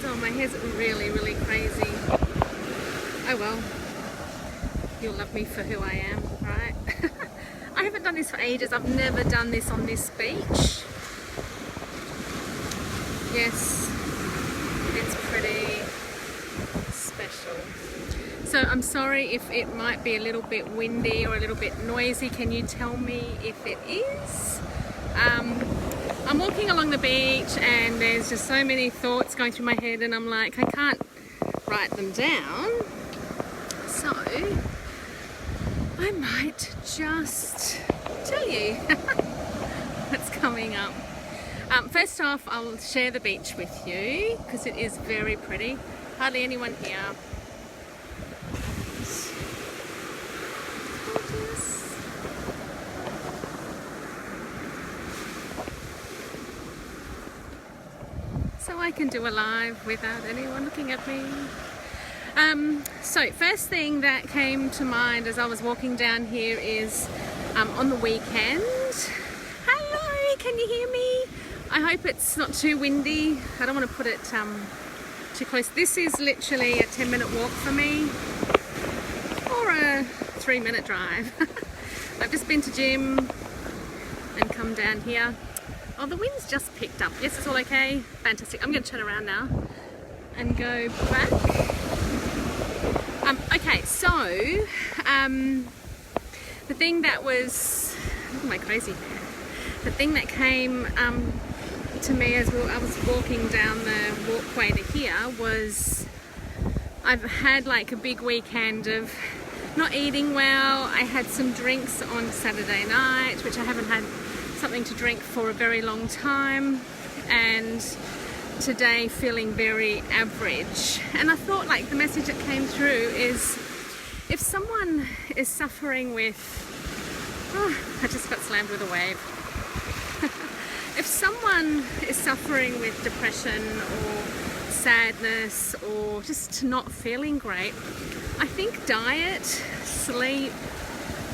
Oh, my hair's really, really crazy. Oh well, you'll love me for who I am, right? I haven't done this for ages. I've never done this on this beach. Yes, it's pretty special. So I'm sorry if it might be a little bit windy or a little bit noisy. Can you tell me if it is? I'm walking along the beach and there's just so many thoughts going through my head, and I'm like, I can't write them down. So I might just tell you what's coming up. First off, I'll share the beach with you because it is very pretty. Hardly anyone here. Gorgeous. So I can do a live without anyone looking at me. So first thing that came to mind as I was walking down here is on the weekend. Hello, can you hear me? I hope it's not too windy. I don't want to put it too close. This is literally a 10-minute walk for me, or a 3-minute drive. I've just been to gym and come down here. Oh, the wind's just picked up. Yes, it's all okay. Fantastic. I'm going to turn around now and go back. Okay, so the thing that was, look at my crazy hair. The thing that came to me as I was walking down the walkway to here was I've had like a big weekend of not eating well. I had some drinks on Saturday night, which I haven't had something to drink for a very long time, and today feeling very average. And I thought, like, the message that came through is if someone is suffering with, oh, I just got slammed with a wave. If someone is suffering with depression or sadness or just not feeling great, I think diet, sleep,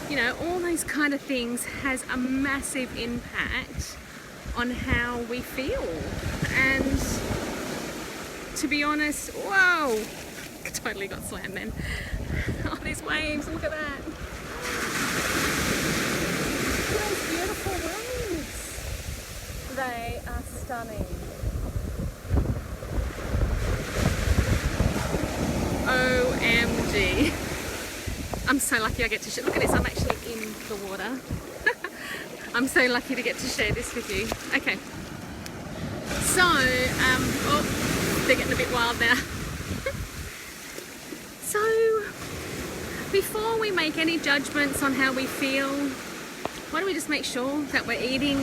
you know, all those kind of things has a massive impact on how we feel. And to be honest, whoa, totally got slammed then. Oh, these waves, look at that. Those beautiful waves. They are stunning. OMG. I'm so lucky I get to share. Look at this, I'm actually in the water. I'm so lucky to get to share this with you. Okay. So, oh, they're getting a bit wild now. So, before we make any judgments on how we feel, why don't we just make sure that we're eating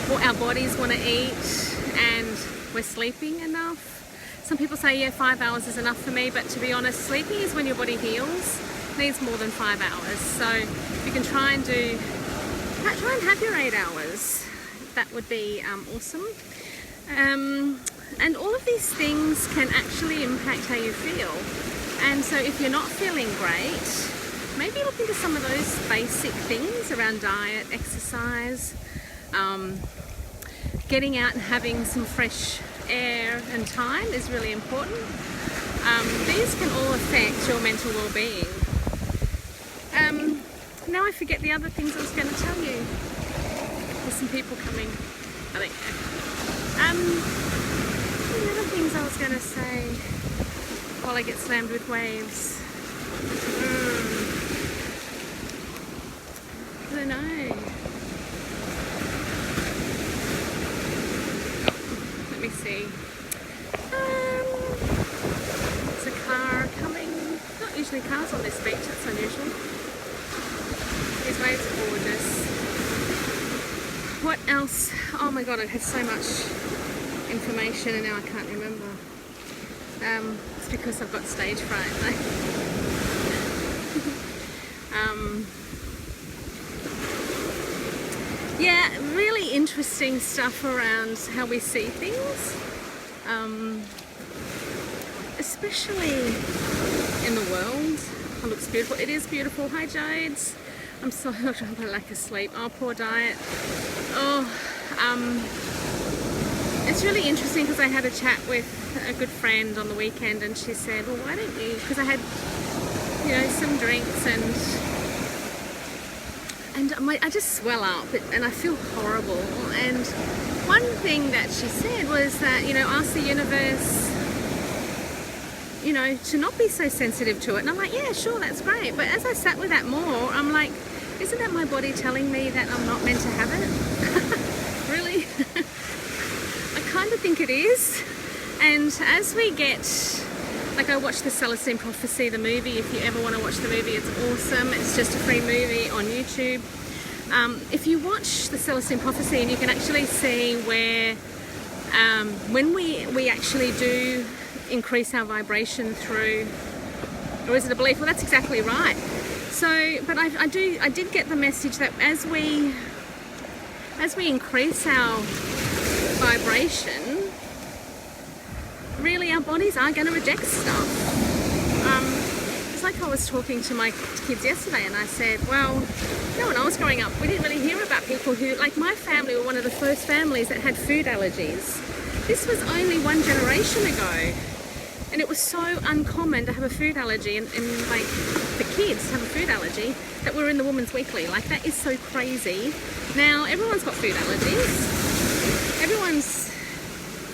what our bodies want to eat and we're sleeping enough? Some people say, yeah, 5 hours is enough for me, but to be honest, sleeping is when your body heals. It needs more than 5 hours. So you can try and have your 8 hours. That would be awesome. And all of these things can actually impact how you feel. And so if you're not feeling great, maybe look into some of those basic things around diet, exercise, getting out and having some fresh air and time is really important. These can all affect your mental well-being. Now I forget the other things I was going to tell you. There's some people coming. I think. The other things I was going to say while I get slammed with waves. I don't know. Let me see. There's a car coming. Not usually cars on this beach, that's unusual. These waves are gorgeous. What else? Oh my god, I had so much information and now I can't remember. It's because I've got stage fright. Yeah, really interesting stuff around how we see things, especially in the world. Oh, looks beautiful. It is beautiful. Hi, Jodes. I'm so about a lack of sleep. Oh, poor diet. Oh, it's really interesting because I had a chat with a good friend on the weekend, and she said, well, why don't you, because I had, you know, some drinks, and I just swell up and I feel horrible. And one thing that she said was that, you know, ask the universe, you know, to not be so sensitive to it. And I'm like, yeah, sure, that's great. But as I sat with that more, I'm like, isn't that my body telling me that I'm not meant to have it? Really? I kind of think it is. And as we get, like, I watched the Celestine Prophecy, the movie. If you ever want to watch the movie, it's awesome. It's just a free movie on YouTube. If you watch the Celestine Prophecy, and you can actually see where when we actually do increase our vibration through, or is it a belief? Well, that's exactly right. So, but I did get the message that as we increase our vibration, really our bodies are going to reject stuff. It's like I was talking to my kids yesterday, and I said, well, you know, when I was growing up, we didn't really hear about people who, like my family were one of the first families that had food allergies. This was only one generation ago. And it was so uncommon to have a food allergy, and like the kids have a food allergy, that we're in the Women's Weekly. Like, that is so crazy. Now everyone's got food allergies. Everyone's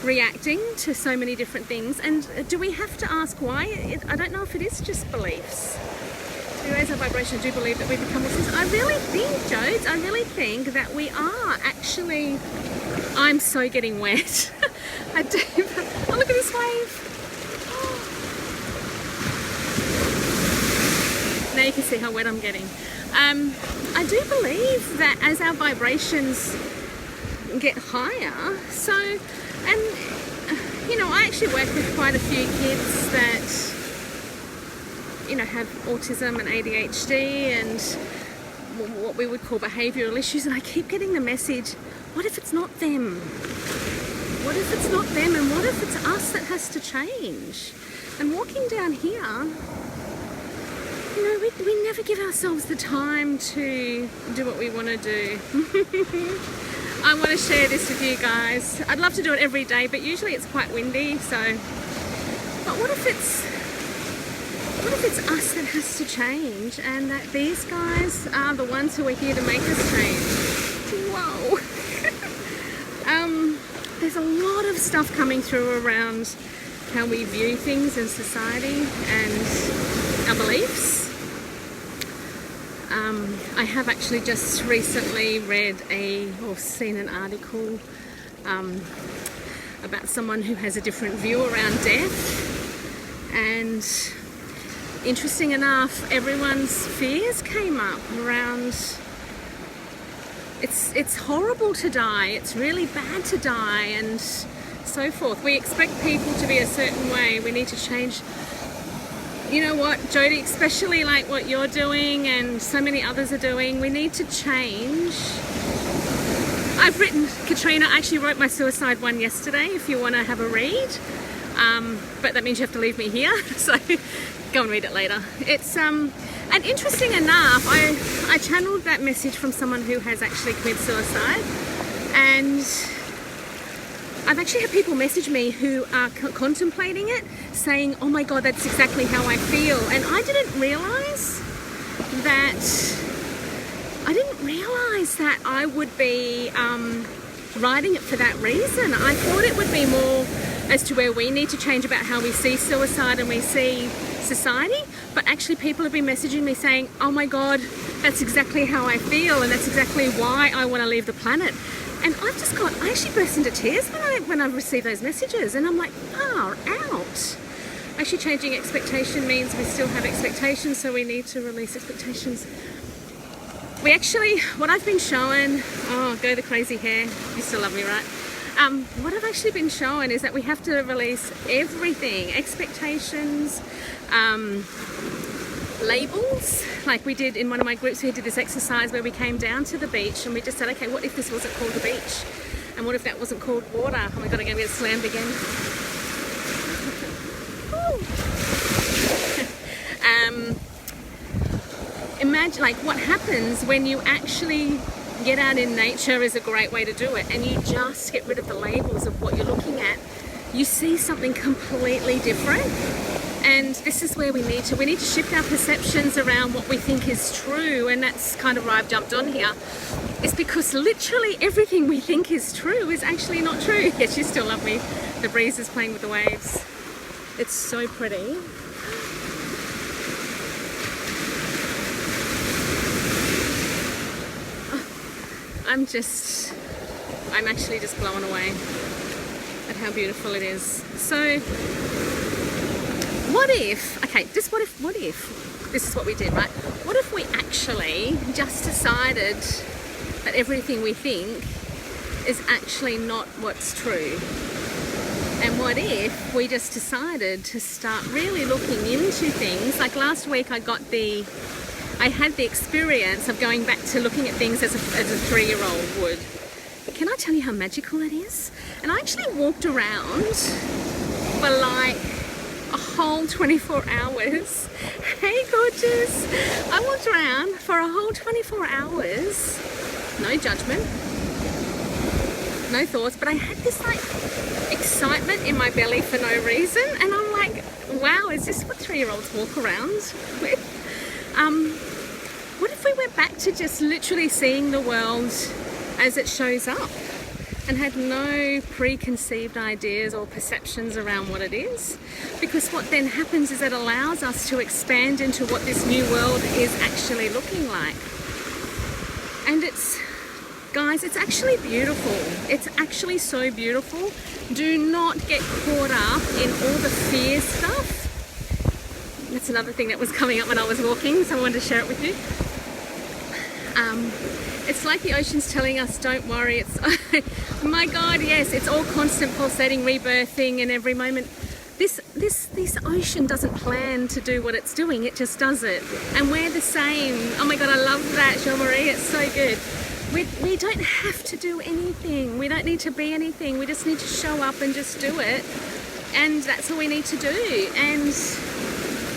reacting to so many different things. And do we have to ask why? I don't know if it is just beliefs. We raise our vibration, do believe that we become more sensitive. I really think, Jodes, I really think that we are actually. I'm so getting wet. I do. Oh, look at this wave. Now you can see how wet I'm getting. I do believe that as our vibrations get higher, so, and you know, I actually work with quite a few kids that, you know, have autism and ADHD and what we would call behavioural issues, and I keep getting the message, what if it's not them? What if it's not them, and what if it's us that has to change? And walking down here, you know, we never give ourselves the time to do what we want to do. I want to share this with you guys. I'd love to do it every day, but usually it's quite windy, so. But what if it's us that has to change, and that these guys are the ones who are here to make us change? Whoa. There's a lot of stuff coming through around how we view things in society and our beliefs. I have actually just recently read or seen an article about someone who has a different view around death, and interesting enough, everyone's fears came up around it's horrible to die, it's really bad to die, and so forth. We expect people to be a certain way. We need to change. You know what, Jody, especially like what you're doing and so many others are doing, we need to change. I've written, Katrina, I actually wrote my suicide one yesterday, if you want to have a read. But that means you have to leave me here, so go and read it later. It's, and interesting enough, I channeled that message from someone who has actually committed suicide, and I've actually had people message me who are contemplating it, saying, oh my God, that's exactly how I feel. And I didn't realise that I would be writing it for that reason. I thought it would be more as to where we need to change about how we see suicide and we see society. But actually people have been messaging me saying, oh my God, that's exactly how I feel, and that's exactly why I want to leave the planet. And I actually burst into tears when I received those messages, and I'm like, far out. Actually, changing expectation means we still have expectations, so we need to release expectations. What I've been shown, go the crazy hair, you still love me, right? What I've actually been shown is that we have to release everything, expectations, labels, like we did in one of my groups. We did this exercise where we came down to the beach and we just said, okay, what if this wasn't called the beach, and what if that wasn't called water? Oh my God, I'm gonna get slammed again. Imagine like what happens when you actually get out in nature is a great way to do it, and you just get rid of the labels of what you're looking at, you see something completely different. And this is where we need to shift our perceptions around what we think is true. And that's kind of why I've jumped on here. It's because literally everything we think is true is actually not true. Yes, you still love me. The breeze is playing with the waves. It's so pretty. I'm actually just blown away at how beautiful it is. So what if this is what we did, right? What if we actually just decided that everything we think is actually not what's true? And what if we just decided to start really looking into things? Like last week I had the experience of going back to looking at things as a 3-year-old would. Can I tell you how magical it is? And I actually walked around for like a whole 24 hours. Hey gorgeous! I walked around for a whole 24 hours. No judgment, no thoughts, but I had this like excitement in my belly for no reason, and I'm like, wow, is this what 3-year-olds walk around with? What if we went back to just literally seeing the world as it shows up and had no preconceived ideas or perceptions around what it is? Because what then happens is it allows us to expand into what this new world is actually looking like. And guys, it's actually beautiful. It's actually so beautiful. Do not get caught up in all the fear stuff. That's another thing that was coming up when I was walking, so I wanted to share it with you. It's like the ocean's telling us, don't worry. It's my God, yes, it's all constant pulsating, rebirthing, and every moment. This ocean doesn't plan to do what it's doing, it just does it. And we're the same. Oh my God, I love that, Jean-Marie, it's so good. We don't have to do anything. We don't need to be anything. We just need to show up and just do it. And that's all we need to do. And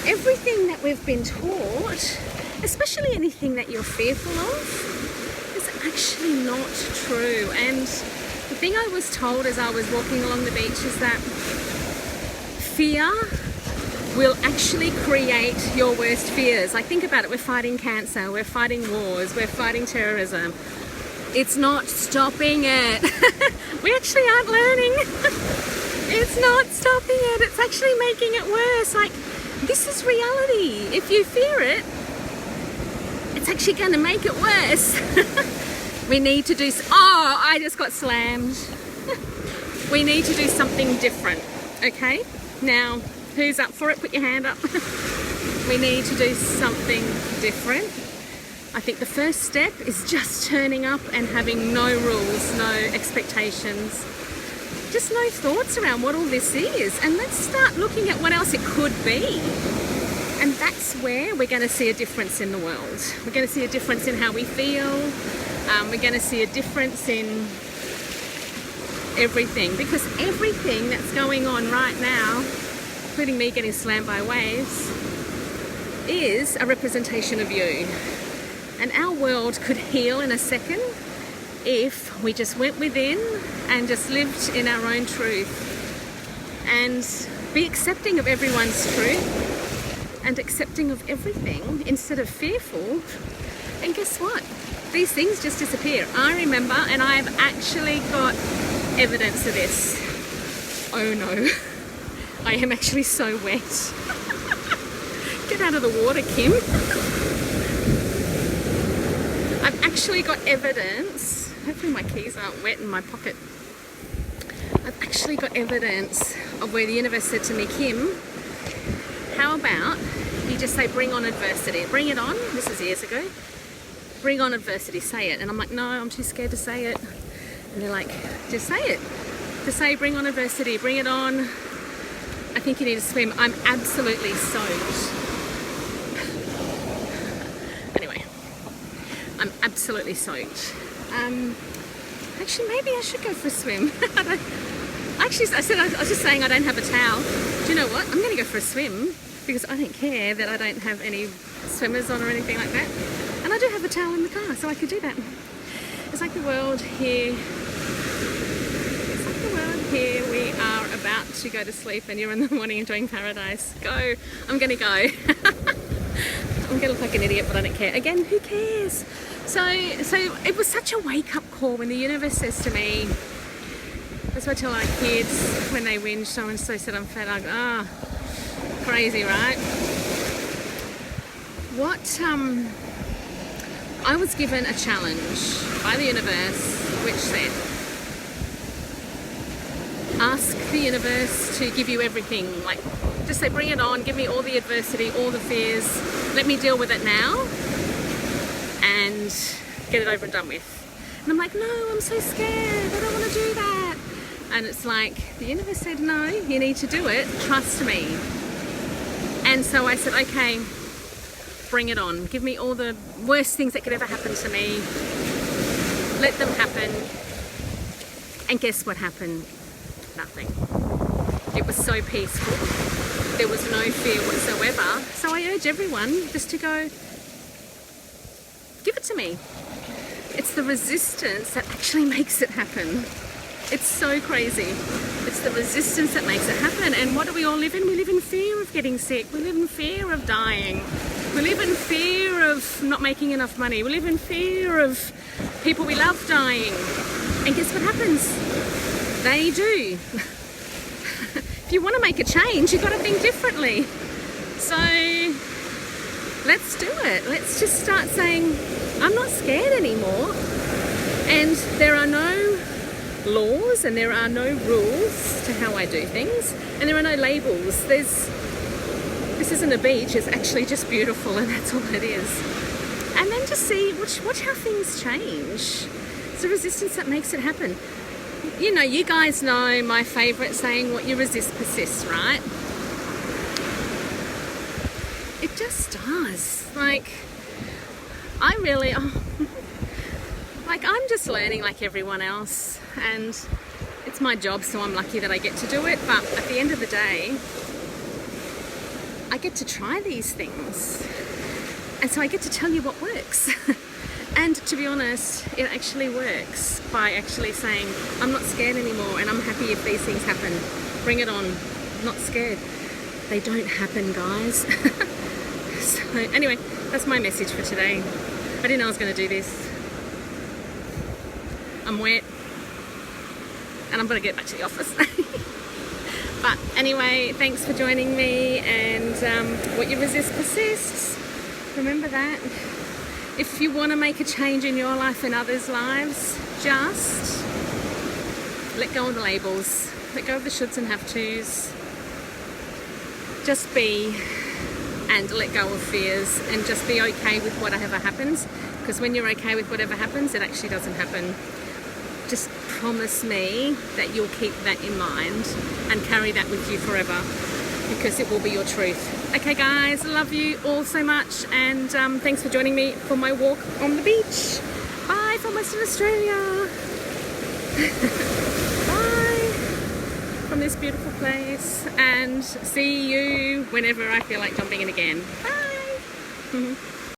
everything that we've been taught, especially anything that you're fearful of, is actually not true. And the thing I was told as I was walking along the beach is that fear will actually create your worst fears. Like, think about it. We're fighting cancer, we're fighting wars, we're fighting terrorism. It's not stopping it. We actually aren't learning. It's not stopping it. It's actually making it worse. Like, this is reality. If you fear it, it's actually going to make it worse. We need to do... Oh, I just got slammed. We need to do something different, okay? Now, who's up for it? Put your hand up. We need to do something different. I think the first step is just turning up and having no rules, no expectations, just no thoughts around what all this is. And let's start looking at what else it could be. And that's where we're going to see a difference in the world. We're going to see a difference in how we feel. We're going to see a difference in everything. Because everything that's going on right now, including me getting slammed by waves, is a representation of you. And our world could heal in a second if we just went within and just lived in our own truth and be accepting of everyone's truth and accepting of everything instead of fearful. And guess what? These things just disappear. I remember, and I've actually got evidence of this. Oh no, I am actually so wet. Get out of the water, Kim. I've actually got evidence. Hopefully my keys aren't wet in my pocket. I've actually got evidence of where the universe said to me, Kim, how about you just say, bring on adversity. Bring it on. This was years ago. Bring on adversity. Say it. And I'm like, no, I'm too scared to say it. And they're like, just say it. Just say, bring on adversity. Bring it on. I think you need to swim. I'm absolutely soaked. Anyway, I'm absolutely soaked. Actually, maybe I should go for a swim. I was just saying I don't have a towel. Do you know what? I'm going to go for a swim because I don't care that I don't have any swimmers on or anything like that. And I do have a towel in the car, so I could do that. It's like the world here. It's like the world here. We are about to go to sleep and you're in the morning enjoying paradise. Go. I'm going to go. I'm going to look like an idiot, but I don't care. Again, who cares? So it was such a wake-up call when the universe says to me, that's what I tell our kids when they whinge, so-and-so said I'm fat. I go, crazy, right? I was given a challenge by the universe, which said, ask the universe to give you everything. Like, just say, bring it on, give me all the adversity, all the fears, let me deal with it now and get it over and done with. And I'm like, no, I'm so scared, I don't want to do that. And it's like, the universe said, no, you need to do it, trust me. And so I said, okay, bring it on. Give me all the worst things that could ever happen to me. Let them happen. And guess what happened? Nothing. It was so peaceful. There was no fear whatsoever. So I urge everyone just to go, give it to me. It's the resistance that actually makes it happen. It's so crazy. It's the resistance that makes it happen. And what do we all live in? We live in fear of getting sick. We live in fear of dying. We live in fear of not making enough money. We live in fear of people we love dying. And guess what happens? They do. If you want to make a change, you've got to think differently. So let's do it. Let's just start saying, I'm not scared anymore. And there are no laws and there are no rules to how I do things. And there are no labels. This isn't a beach, it's actually just beautiful, and that's all it is. And then just see, watch how things change. It's the resistance that makes it happen. You know, you guys know my favourite saying, what you resist persists, right? It just does. Like, I'm just learning like everyone else, and it's my job, so I'm lucky that I get to do it. But at the end of the day, I get to try these things, and so I get to tell you what works. And to be honest, it actually works by actually saying, I'm not scared anymore, and I'm happy if these things happen. Bring it on. I'm not scared. They don't happen, guys. So anyway, that's my message for today. I didn't know I was going to do this. I'm wet, and I'm going to get back to the office. But anyway, thanks for joining me, and what you resist persists. Remember that. If you want to make a change in your life and others' lives, just let go of the labels, let go of the shoulds and have-tos. Just be, and let go of fears, and just be okay with whatever happens, because when you're okay with whatever happens, it actually doesn't happen. Just promise me that you'll keep that in mind and carry that with you forever, because it will be your truth. Okay guys, love you all so much, and thanks for joining me for my walk on the beach. Bye from Western Australia. Bye from this beautiful place, and see you whenever I feel like jumping in again. Bye.